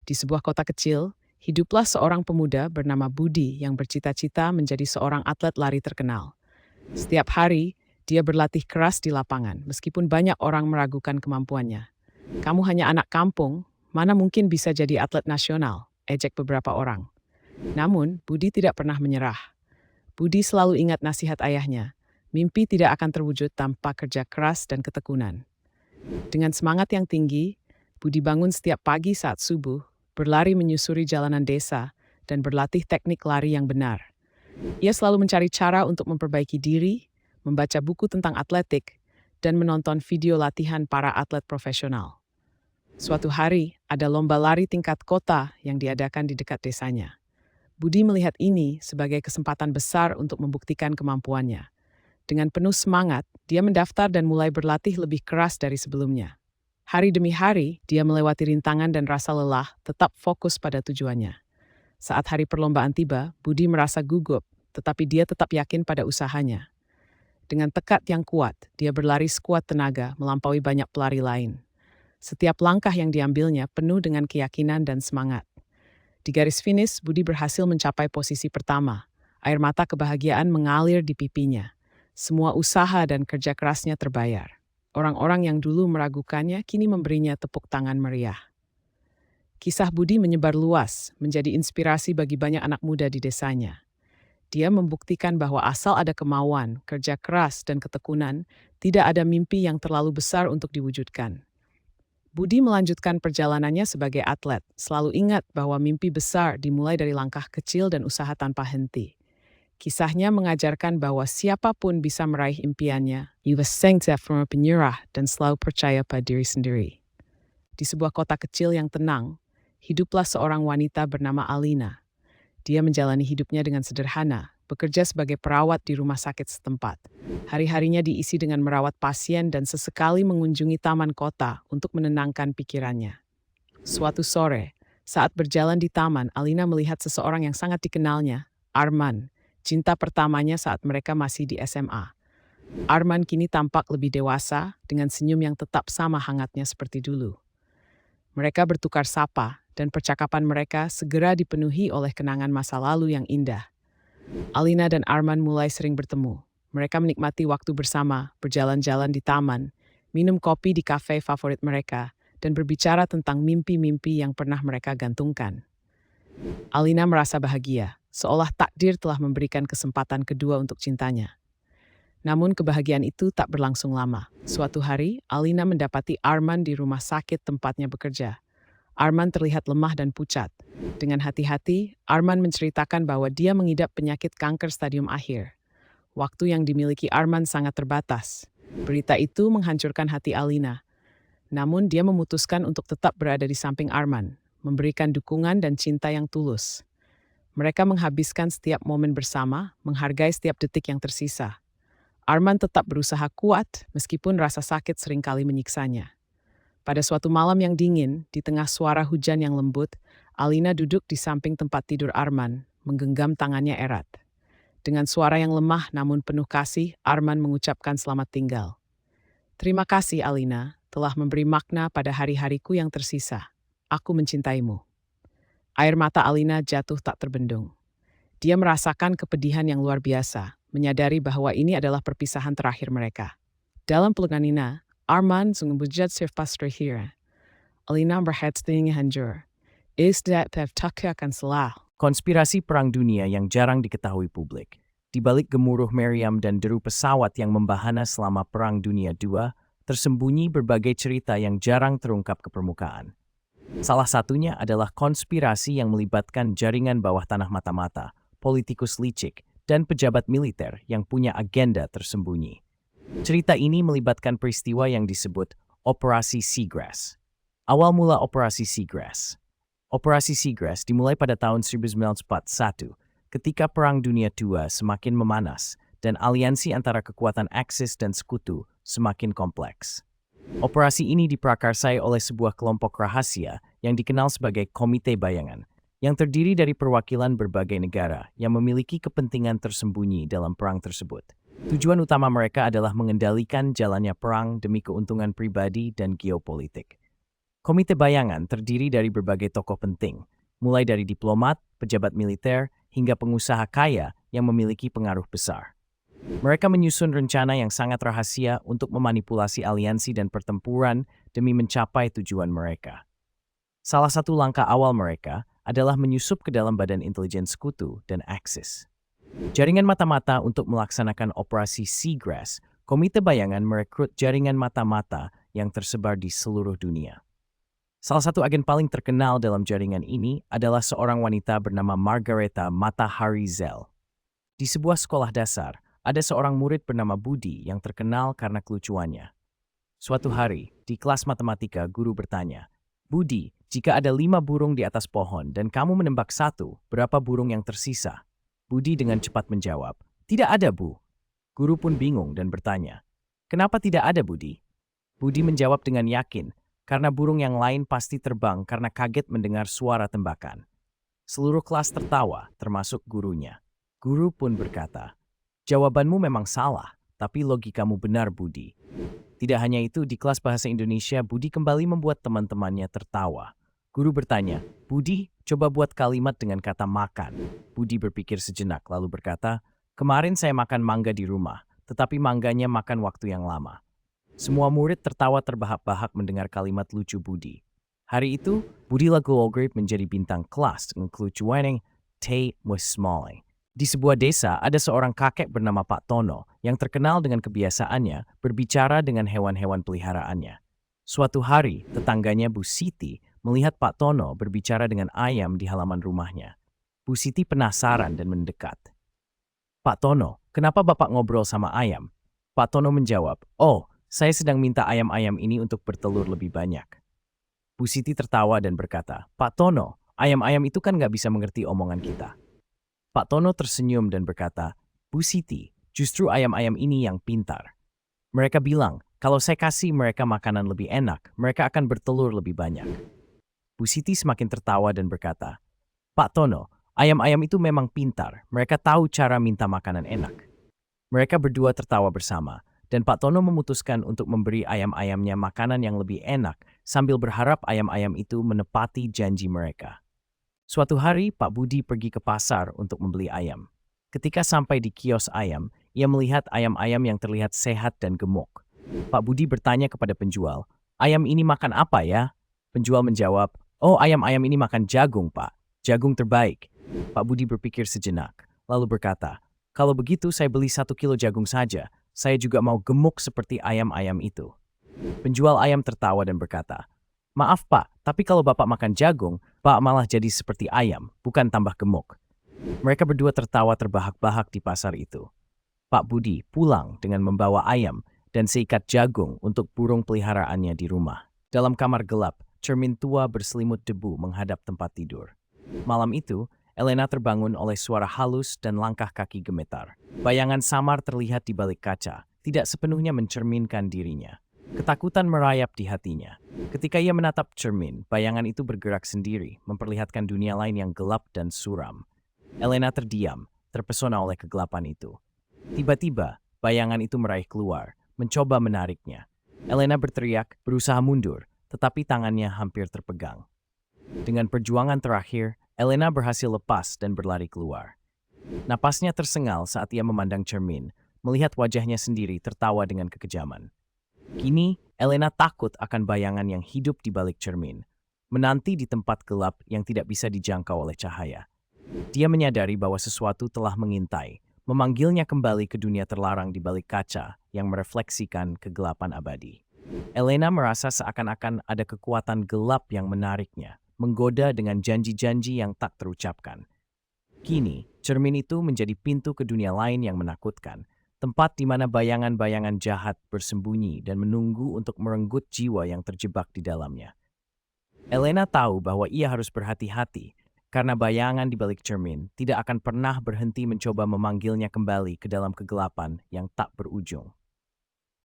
Di sebuah kota kecil, hiduplah seorang pemuda bernama Budi yang bercita-cita menjadi seorang atlet lari terkenal. Setiap hari, dia berlatih keras di lapangan, meskipun banyak orang meragukan kemampuannya. "Kamu hanya anak kampung, mana mungkin bisa jadi atlet nasional?" ejek beberapa orang. Namun, Budi tidak pernah menyerah. Budi selalu ingat nasihat ayahnya, mimpi tidak akan terwujud tanpa kerja keras dan ketekunan. Dengan semangat yang tinggi, Budi bangun setiap pagi saat subuh, berlari menyusuri jalanan desa, dan berlatih teknik lari yang benar. Ia selalu mencari cara untuk memperbaiki diri, membaca buku tentang atletik, dan menonton video latihan para atlet profesional. Suatu hari, ada lomba lari tingkat kota yang diadakan di dekat desanya. Budi melihat ini sebagai kesempatan besar untuk membuktikan kemampuannya. Dengan penuh semangat, dia mendaftar dan mulai berlatih lebih keras dari sebelumnya. Hari demi hari, dia melewati rintangan dan rasa lelah, tetap fokus pada tujuannya. Saat hari perlombaan tiba, Budi merasa gugup, tetapi dia tetap yakin pada usahanya. Dengan tekad yang kuat, dia berlari sekuat tenaga melampaui banyak pelari lain. Setiap langkah yang diambilnya penuh dengan keyakinan dan semangat. Di garis finish, Budi berhasil mencapai posisi pertama. Air mata kebahagiaan mengalir di pipinya. Semua usaha dan kerja kerasnya terbayar. Orang-orang yang dulu meragukannya kini memberinya tepuk tangan meriah. Kisah Budi menyebar luas, menjadi inspirasi bagi banyak anak muda di desanya. Dia membuktikan bahwa asal ada kemauan, kerja keras, dan ketekunan, tidak ada mimpi yang terlalu besar untuk diwujudkan. Budi melanjutkan perjalanannya sebagai atlet, selalu ingat bahwa mimpi besar dimulai dari langkah kecil dan usaha tanpa henti. Kisahnya mengajarkan bahwa siapapun bisa meraih impiannya, penyerah dan selalu percaya pada diri sendiri. Di sebuah kota kecil yang tenang, hiduplah seorang wanita bernama Alina. Dia menjalani hidupnya dengan sederhana, bekerja sebagai perawat di rumah sakit setempat. Hari-harinya diisi dengan merawat pasien dan sesekali mengunjungi taman kota untuk menenangkan pikirannya. Suatu sore, saat berjalan di taman, Alina melihat seseorang yang sangat dikenalnya, Arman, cinta pertamanya saat mereka masih di SMA. Arman kini tampak lebih dewasa, dengan senyum yang tetap sama hangatnya seperti dulu. Mereka bertukar sapa, dan percakapan mereka segera dipenuhi oleh kenangan masa lalu yang indah. Alina dan Arman mulai sering bertemu. Mereka menikmati waktu bersama, berjalan-jalan di taman, minum kopi di kafe favorit mereka, dan berbicara tentang mimpi-mimpi yang pernah mereka gantungkan. Alina merasa bahagia, seolah takdir telah memberikan kesempatan kedua untuk cintanya. Namun kebahagiaan itu tak berlangsung lama. Suatu hari, Alina mendapati Arman di rumah sakit tempatnya bekerja. Arman terlihat lemah dan pucat. Dengan hati-hati, Arman menceritakan bahwa dia mengidap penyakit kanker stadium akhir. Waktu yang dimiliki Arman sangat terbatas. Berita itu menghancurkan hati Alina. Namun dia memutuskan untuk tetap berada di samping Arman, memberikan dukungan dan cinta yang tulus. Mereka menghabiskan setiap momen bersama, menghargai setiap detik yang tersisa. Arman tetap berusaha kuat, meskipun rasa sakit seringkali menyiksanya. Pada suatu malam yang dingin, di tengah suara hujan yang lembut, Alina duduk di samping tempat tidur Arman, menggenggam tangannya erat. Dengan suara yang lemah namun penuh kasih, Arman mengucapkan selamat tinggal. "Terima kasih, Alina, telah memberi makna pada hari-hariku yang tersisa. Aku mencintaimu." Air mata Alina jatuh tak terbendung. Dia merasakan kepedihan yang luar biasa, menyadari bahwa ini adalah perpisahan terakhir mereka. Dalam pelukan Nina, Arman sungguh serpas terakhir. Alina berhati hancur. Akan salah. Konspirasi Perang Dunia yang jarang diketahui publik. Di balik gemuruh meriam dan deru pesawat yang membahana selama Perang Dunia II, tersembunyi berbagai cerita yang jarang terungkap ke permukaan. Salah satunya adalah konspirasi yang melibatkan jaringan bawah tanah mata-mata, politikus licik, dan pejabat militer yang punya agenda tersembunyi. Cerita ini melibatkan peristiwa yang disebut Operasi Seagrass. Awal mula Operasi Seagrass. Operasi Seagrass dimulai pada tahun 1941 ketika Perang Dunia II semakin memanas dan aliansi antara kekuatan Axis dan Sekutu semakin kompleks. Operasi ini diprakarsai oleh sebuah kelompok rahasia yang dikenal sebagai Komite Bayangan, yang terdiri dari perwakilan berbagai negara yang memiliki kepentingan tersembunyi dalam perang tersebut. Tujuan utama mereka adalah mengendalikan jalannya perang demi keuntungan pribadi dan geopolitik. Komite bayangan terdiri dari berbagai tokoh penting, mulai dari diplomat, pejabat militer, hingga pengusaha kaya yang memiliki pengaruh besar. Mereka menyusun rencana yang sangat rahasia untuk memanipulasi aliansi dan pertempuran demi mencapai tujuan mereka. Salah satu langkah awal mereka adalah menyusup ke dalam badan intelijen sekutu dan Axis. Jaringan mata-mata untuk melaksanakan operasi Seagrass, Komite Bayangan merekrut jaringan mata-mata yang tersebar di seluruh dunia. Salah satu agen paling terkenal dalam jaringan ini adalah seorang wanita bernama Margareta Matahari Zell. Di sebuah sekolah dasar, ada seorang murid bernama Budi yang terkenal karena kelucuannya. Suatu hari, di kelas matematika, guru bertanya, "Budi, jika ada 5 burung di atas pohon dan kamu menembak 1, berapa burung yang tersisa?" Budi dengan cepat menjawab, "Tidak ada, Bu." Guru pun bingung dan bertanya, "Kenapa tidak ada, Budi?" Budi menjawab dengan yakin, karena burung yang lain pasti terbang karena kaget mendengar suara tembakan. Seluruh kelas tertawa, termasuk gurunya. Guru pun berkata, "Jawabanmu memang salah, tapi logikamu benar, Budi." Tidak hanya itu, di kelas bahasa Indonesia, Budi kembali membuat teman-temannya tertawa. Guru bertanya, "Budi, coba buat kalimat dengan kata makan." Budi berpikir sejenak, lalu berkata, "Kemarin saya makan mangga di rumah, tetapi mangganya makan waktu yang lama." Semua murid tertawa terbahak-bahak mendengar kalimat lucu Budi. Hari itu, Budi Laguogri menjadi bintang kelas dengan kelucuan Tay Musmaling. Di sebuah desa, ada seorang kakek bernama Pak Tono yang terkenal dengan kebiasaannya berbicara dengan hewan-hewan peliharaannya. Suatu hari, tetangganya Bu Siti melihat Pak Tono berbicara dengan ayam di halaman rumahnya. Bu Siti penasaran dan mendekat. "Pak Tono, kenapa Bapak ngobrol sama ayam?" Pak Tono menjawab, "Oh, saya sedang minta ayam-ayam ini untuk bertelur lebih banyak." Bu Siti tertawa dan berkata, "Pak Tono, ayam-ayam itu kan nggak bisa mengerti omongan kita." Pak Tono tersenyum dan berkata, "Bu Siti, justru ayam-ayam ini yang pintar. Mereka bilang, kalau saya kasih mereka makanan lebih enak, mereka akan bertelur lebih banyak." Bu Siti semakin tertawa dan berkata, "Pak Tono, ayam-ayam itu memang pintar. Mereka tahu cara minta makanan enak." Mereka berdua tertawa bersama, dan Pak Tono memutuskan untuk memberi ayam-ayamnya makanan yang lebih enak sambil berharap ayam-ayam itu menepati janji mereka. Suatu hari, Pak Budi pergi ke pasar untuk membeli ayam. Ketika sampai di kios ayam, ia melihat ayam-ayam yang terlihat sehat dan gemuk. Pak Budi bertanya kepada penjual, "Ayam ini makan apa ya?" Penjual menjawab, "Oh, ayam-ayam ini makan jagung, Pak. Jagung terbaik." Pak Budi berpikir sejenak, lalu berkata, "Kalau begitu saya beli 1 kilo jagung saja. Saya juga mau gemuk seperti ayam-ayam itu." Penjual ayam tertawa dan berkata, "Maaf Pak, tapi kalau Bapak makan jagung, Pak malah jadi seperti ayam, bukan tambah gemuk." Mereka berdua tertawa terbahak-bahak di pasar itu. Pak Budi pulang dengan membawa ayam dan seikat jagung untuk burung peliharaannya di rumah. Dalam kamar gelap, cermin tua berselimut debu menghadap tempat tidur. Malam itu, Elena terbangun oleh suara halus dan langkah kaki gemetar. Bayangan samar terlihat di balik kaca, tidak sepenuhnya mencerminkan dirinya. Ketakutan merayap di hatinya. Ketika ia menatap cermin, bayangan itu bergerak sendiri, memperlihatkan dunia lain yang gelap dan suram. Elena terdiam, terpesona oleh kegelapan itu. Tiba-tiba, bayangan itu meraih keluar, mencoba menariknya. Elena berteriak, berusaha mundur, tetapi tangannya hampir terpegang. Dengan perjuangan terakhir, Elena berhasil lepas dan berlari keluar. Napasnya tersengal saat ia memandang cermin, melihat wajahnya sendiri tertawa dengan kekejaman. Kini, Elena takut akan bayangan yang hidup di balik cermin, menanti di tempat gelap yang tidak bisa dijangkau oleh cahaya. Dia menyadari bahwa sesuatu telah mengintai, memanggilnya kembali ke dunia terlarang di balik kaca yang merefleksikan kegelapan abadi. Elena merasa seakan-akan ada kekuatan gelap yang menariknya, menggoda dengan janji-janji yang tak terucapkan. Kini, cermin itu menjadi pintu ke dunia lain yang menakutkan, tempat di mana bayangan-bayangan jahat bersembunyi dan menunggu untuk merenggut jiwa yang terjebak di dalamnya. Elena tahu bahwa ia harus berhati-hati, karena bayangan di balik cermin tidak akan pernah berhenti mencoba memanggilnya kembali ke dalam kegelapan yang tak berujung.